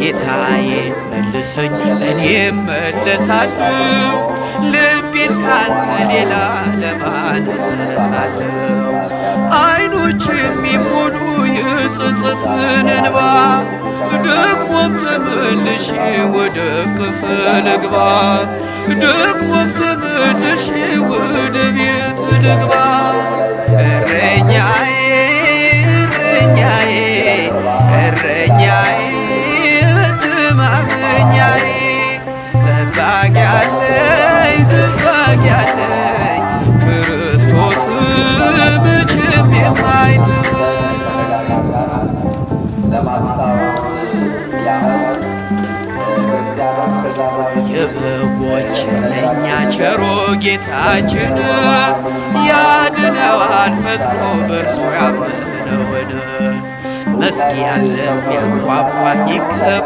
ጌታዬ መልሰኝ እኔም መለሳለሁ ልቤን ካንተ ሌላ ለማን እሰጣለሁ? አይኖች የሚሞሉ የጸጸትን እንባ ደግሞም ተመልሼ ወደ እቅፍ ልግባ ደግሞም ተመልሼ ወደ ቤት ልግባ። እረኛዬ እረኛዬ እረኛዬ መተማመኛዬ ጠባቂ አለኝ ጠባቂ አለኝ ክርስቶስ መቼም የማይተወኝ። የበጎች እረኛ ቸሮ ጌታችን ያድነዋል ፈጥኖ በእርሱ ያመነውን መስጊያን ለሚያንኳኳ ይከብ